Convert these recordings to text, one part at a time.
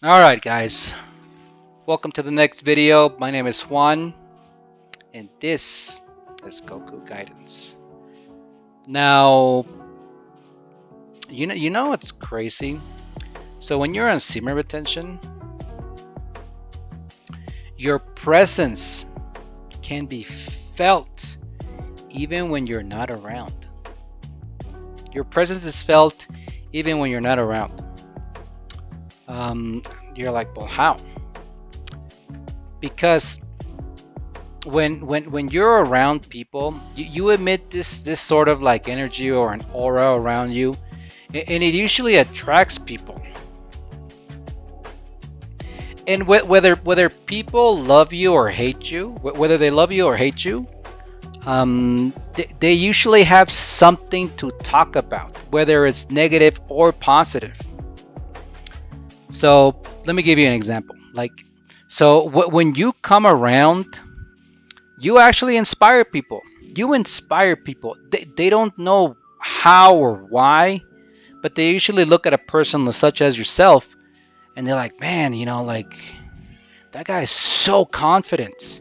Alright guys, welcome to the next video. My name is Juan and this is Goku Guidance. Now, you know what's crazy? So when you're on semen retention, your presence can be felt even when you're not around. Your presence is felt even when you're not around. You're like, well, how? Because when you're around people, you emit this sort of like energy or an aura around you, and it usually attracts people. And whether people love you or hate you, whether they love you or hate you, they usually have something to talk about, whether it's negative or positive. So let me give you an example. So when you come around, you actually inspire people. You inspire people. They don't know how or why, but they usually look at a person such as yourself and they're like, man, like that guy is so confident.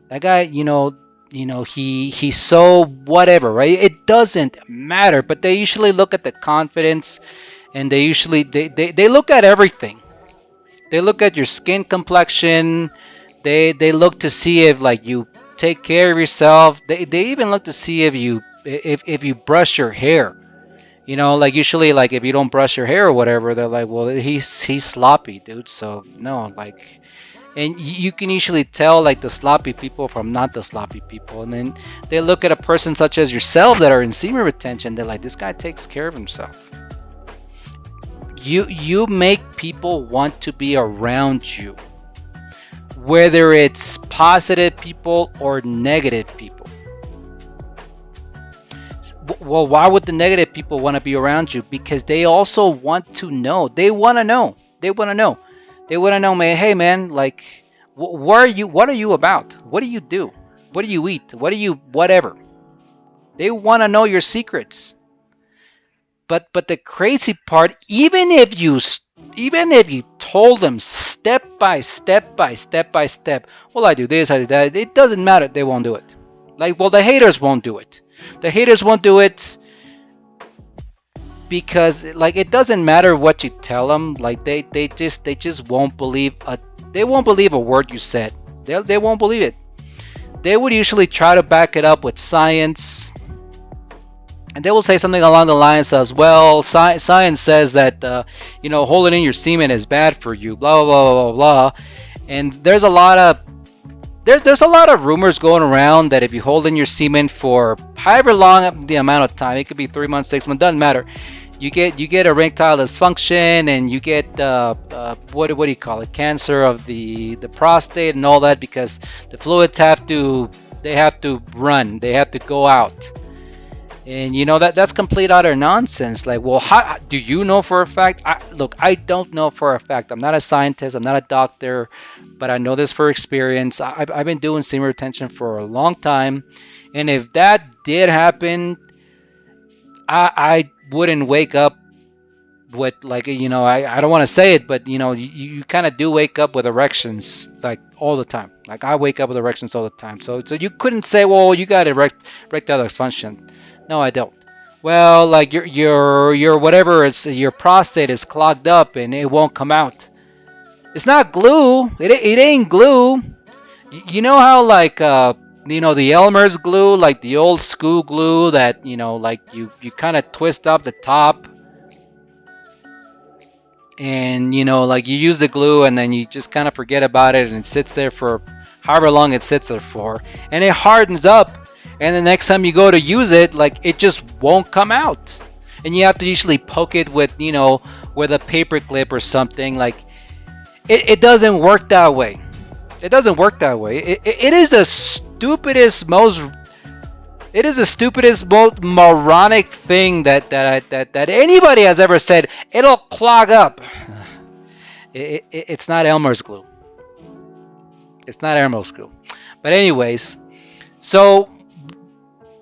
That guy, he's so whatever, right? It doesn't matter, but they usually look at the confidence and they look at everything. They look at your skin complexion. They look to see if like you take care of yourself. They even look to see if you brush your hair. Like usually like if you don't brush your hair or whatever, they're like, well, he's sloppy, dude. So no, like, and you can usually tell like the sloppy people from not the sloppy people. And then they look at a person such as yourself that are in semen retention. They're like, this guy takes care of himself. You make people want to be around you, whether it's positive people or negative people. Well, why would the negative people want to be around you? Because they also want to know. They want to know. They want to know. They want to know, man. Hey, man, like, what are you? What are you about? What do you do? What do you eat? What do you? Whatever. They want to know your secrets. But the crazy part, even if you told them step by step by step by step, well, I do this, I do that, it doesn't matter. They won't do it. Like, well, the haters won't do it. The haters won't do it because like it doesn't matter what you tell them. Like they just won't believe a word you said. They won't believe it. They would usually try to back it up with science, and they will say something along the lines as well. Science says that holding in your semen is bad for you. Blah blah blah blah blah. And there's a lot of rumors going around that if you hold in your semen for however long the amount of time, it could be 3 months, 6 months, doesn't matter. You get erectile dysfunction, and you get what do you call it, cancer of the prostate and all that, because the fluids have to run, they have to go out. And that's complete utter nonsense. Like, well, how do you know for a fact? Look, I don't know for a fact. I'm not a scientist, I'm not a doctor, but I know this for experience. I've been doing semen retention for a long time, and if that did happen, I wouldn't wake up with like, I don't want to say it, but you kind of do wake up with erections like all the time. Like, I wake up with erections all the time. So you couldn't say, well, you got erectile dysfunction. No, I don't. Well, like your whatever, it's your prostate is clogged up and it won't come out. It's not glue. It ain't glue. You know how like the Elmer's glue, like the old school glue that like you kind of twist up the top, and like you use the glue and then you just kind of forget about it and it sits there for however long it sits there for, and it hardens up, and the next time you go to use it, like it just won't come out, and you have to usually poke it with a paper clip or something. Like, it doesn't work that way. It doesn't work that way. It is the stupidest, most moronic thing that anybody has ever said. It'll clog up. It's not Elmer's glue. It's not Elmer's glue. But anyways, so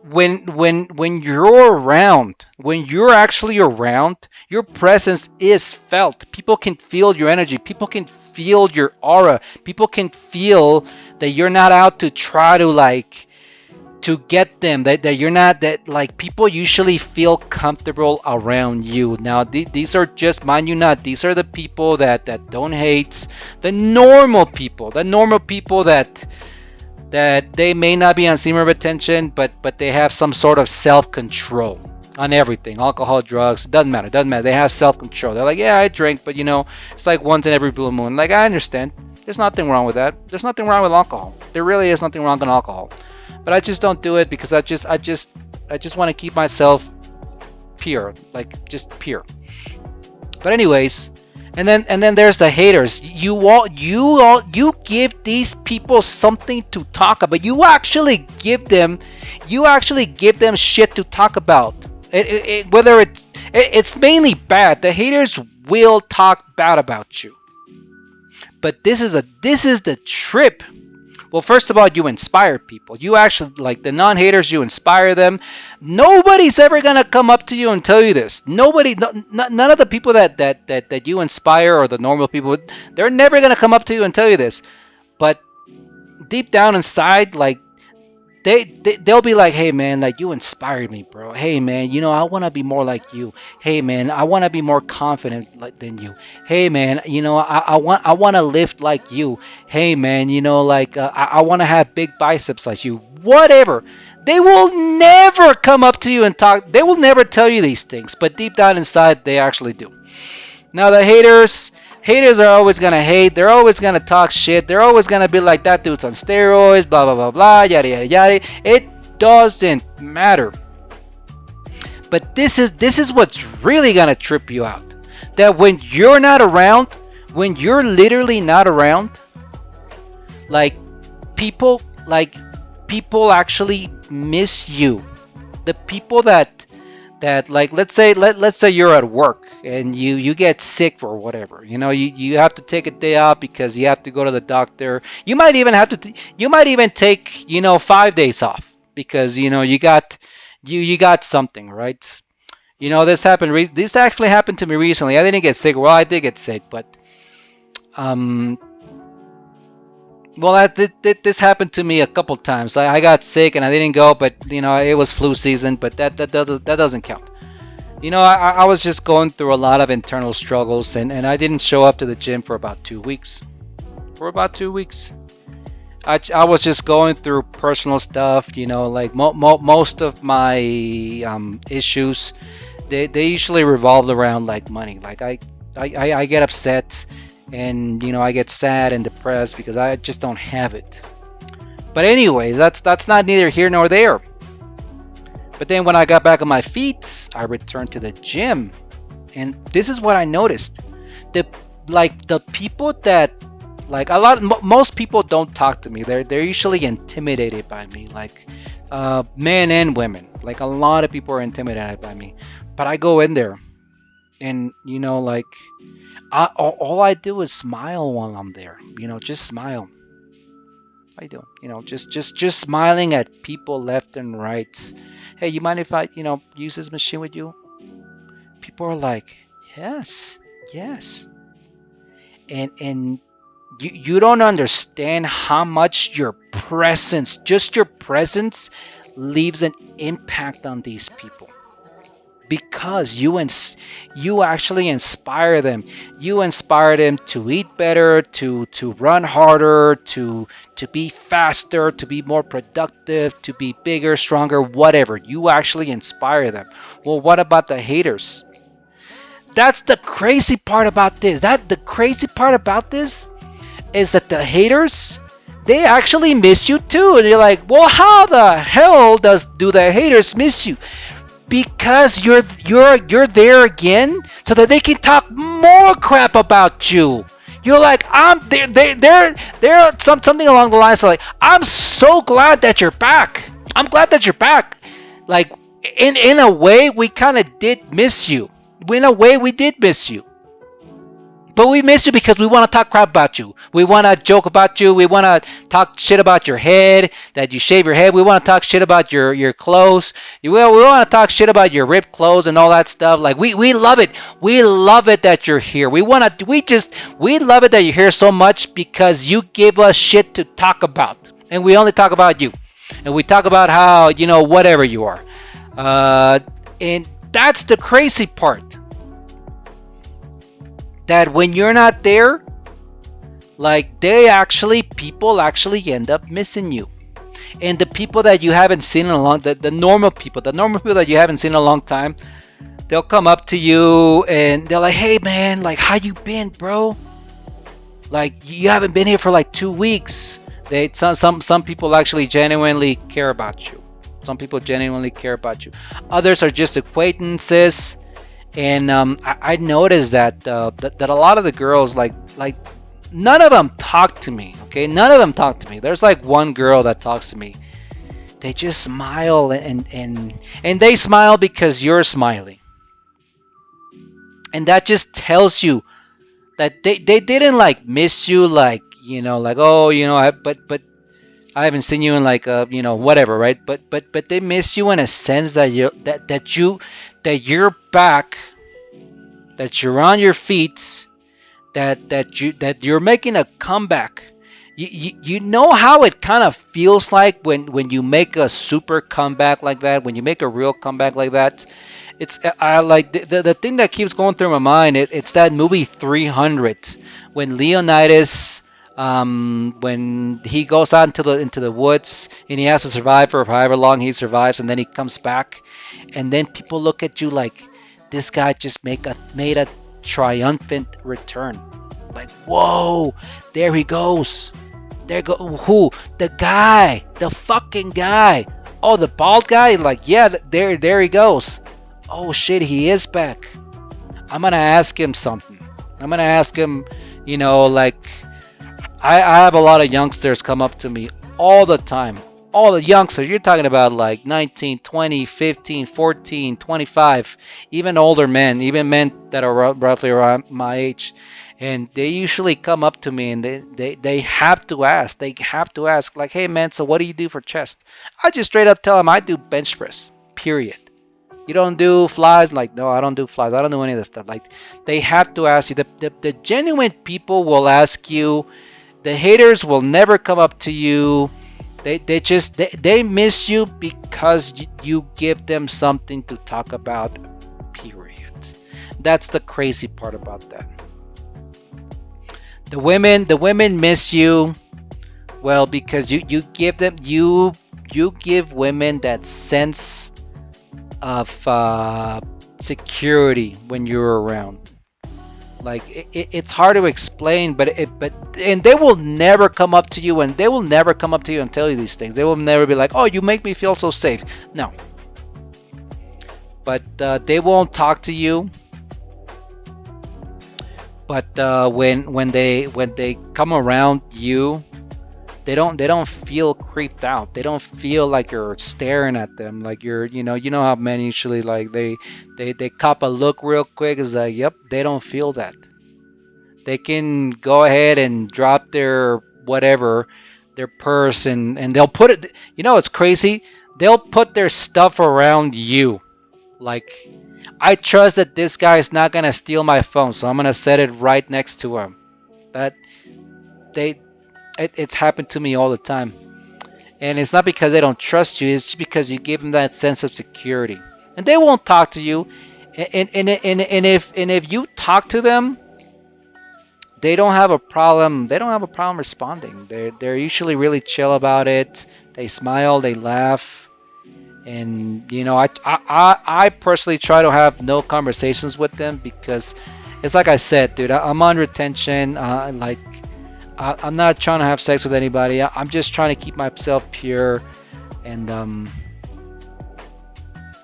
when you're around, when you're actually around, your presence is felt. People can feel your energy. People can feel your aura. People can feel that you're not out to try to like to get them, that you're not, that like people usually feel comfortable around you. Now these are just, mind you not, these are the people that don't hate, the normal people that they may not be on semen retention, but they have some sort of self-control on everything. Alcohol, drugs, doesn't matter. They have self-control. They're like, yeah, I drink, but it's like once in every blue moon. Like, I understand, there's nothing wrong with that. There's nothing wrong with alcohol. There really is nothing wrong with alcohol, but I just don't do it because I just want to keep myself pure, like just pure. But anyways, and then there's the haters. You give these people something to talk about. You actually give them shit to talk about. Whether it's mainly bad. The haters will talk bad about you. But this is the trip. Well, first of all, you inspire people. You actually, like the non-haters, you inspire them. Nobody's ever gonna come up to you and tell you this. Nobody, none of the people that you inspire, or the normal people, they're never gonna come up to you and tell you this. But deep down inside, like they'll be like, hey man, like you inspired me, bro. Hey man, I want to be more like you. Hey man, I want to be more confident than you. Hey man, I want to lift like you. Hey man, like I want to have big biceps like you. Whatever. They will never come up to you and talk. They will never tell you these things, but deep down inside, they actually do. Now the haters are always gonna hate. They're always gonna talk shit. They're always gonna be like, that dude's on steroids, blah blah blah blah, yada yada yada. It doesn't matter. But this is what's really gonna trip you out. That when you're not around, when you're literally not around, like people actually miss you. The people that like, let's say you're at work and you get sick or whatever, you have to take a day off because you have to go to the doctor. You might even take 5 days off because you got something, right? This actually happened to me recently. I didn't get sick. Well, I did get sick, but this happened to me a couple times. I got sick and I didn't go, but it was flu season. But that doesn't count. I was just going through a lot of internal struggles, and I didn't show up to the gym for about 2 weeks. I was just going through personal stuff. Like most of my issues, they usually revolved around like money. Like I get upset. And I get sad and depressed because I just don't have it. But anyways, that's not neither here nor there. But then when I got back on my feet, I returned to the gym, and this is what I noticed: the people that most people don't talk to me. They're usually intimidated by me, like men and women. Like a lot of people are intimidated by me. But I go in there, and all I do is smile while I'm there. Just smile. How you doing? Just smiling at people left and right. Hey, you mind if I, use this machine with you? People are like, yes. And you don't understand how much just your presence leaves an impact on these people. Because you actually inspire them. You inspire them to eat better, to run harder, to be faster, to be more productive, to be bigger, stronger, whatever. You actually inspire them. Well, what about the haters? That's the crazy part about this. The crazy part about this is that the haters, they actually miss you too. And you're like, well, how the hell do the haters miss you? Because you're there again, so that they can talk more crap about you. You're like, they're something along the lines of like, I'm so glad that you're back. I'm glad that you're back. Like in a way, we kind of did miss you. In a way, we did miss you. But we miss you because we want to talk crap about you. We want to joke about you. We want to talk shit about your head, that you shave your head. We want to talk shit about your clothes. We want to talk shit about your ripped clothes and all that stuff. Like we love it. We love it that you're here. We love it that you're here so much because you give us shit to talk about. And we only talk about you. And we talk about how, whatever you are. And that's the crazy part. That when you're not there, like people actually end up missing you. And the people that you haven't seen in a long, the normal people that you haven't seen in a long time, they'll come up to you and they're like, hey man, like how you been, bro? Like you haven't been here for like 2 weeks. Some people actually genuinely care about you. Some people genuinely care about you. Others are just acquaintances. And I noticed that a lot of the girls like none of them talk to me. Okay, none of them talk to me. There's like one girl that talks to me. They just smile and they smile because you're smiling, and that just tells you that they didn't like miss you, like like oh but I haven't seen you in like whatever, right? But they miss you in a sense that you're back, that you're on your feet, that you're making a comeback. You know how it kind of feels like when you make a super comeback like that, when you make a real comeback like that. It's I like the thing that keeps going through my mind. It's that movie 300 when Leonidas. When he goes out into the woods and he has to survive for however long he survives, and then he comes back, and then people look at you like this guy just made a triumphant return. Like, whoa, there he goes. Who? The guy, the fucking guy. Oh, the bald guy. Like, yeah, there he goes. Oh shit, he is back. I'm gonna ask him something. I'm gonna ask him, like. I have a lot of youngsters come up to me all the time. All the youngsters, you're talking about like 19, 20, 15, 14, 25, even older men, even men that are roughly around my age. And they usually come up to me and they have to ask. They have to ask, like, hey man, so what do you do for chest? I just straight up tell them I do bench press, period. You don't do flies? Like, no, I don't do flies. I don't do any of this stuff. Like, they have to ask you. The genuine people will ask you. The haters will never come up to you. They miss you because you give them something to talk about, period. That's the crazy part about that. The women miss you, well, because you give them you give women that sense of security when you're around. Like it's hard to explain, but they will never come up to you, and they will never come up to you and tell you these things. They will never be like, "Oh, you make me feel so safe." No, but they won't talk to you. But when they come around you, they don't feel creeped out. They don't feel like you're staring at them, like you're how men usually like they cop a look real quick. It's like, yep, they don't feel that. They can go ahead and drop their whatever, their purse, and they'll put it. It's crazy. They'll put their stuff around you. Like, I trust that this guy is not gonna steal my phone, so I'm gonna set it right next to him. It's happened to me all the time. And it's not because they don't trust you, it's just because you give them that sense of security. And they won't talk to you. And if you talk to them, they don't have a problem. They don't have a problem responding. They're usually really chill about it. They smile, they laugh. And I personally try to have no conversations with them because it's like I said, dude, I'm on retention. I'm not trying to have sex with anybody. I'm just trying to keep myself pure, and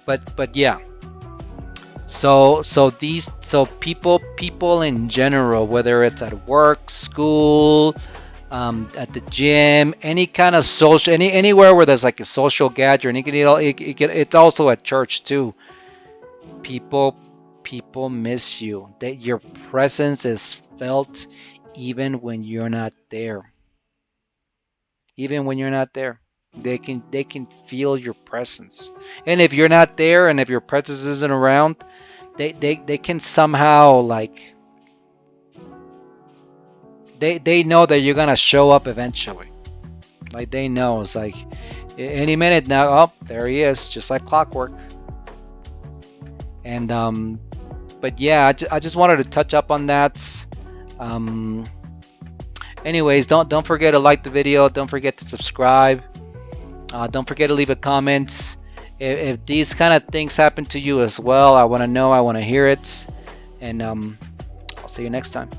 but yeah. So people in general, whether it's at work, school, at the gym, any kind of social, anywhere where there's like a social gathering, it's also at church too. People miss you. That your presence is felt even when you're not there. Even when you're not there, they can feel your presence. And if you're not there, and if your presence isn't around, they can somehow, like, they know that you're gonna show up eventually. Like, they know it's like any minute now. Oh, there he is, just like clockwork. And but yeah, I just wanted to touch up on that. Um, Anyways, don't forget to like the video. Don't forget to subscribe. Don't forget to leave a comment. If these kind of things happen to you as well, I want to know. I want to hear it. And I'll see you next time.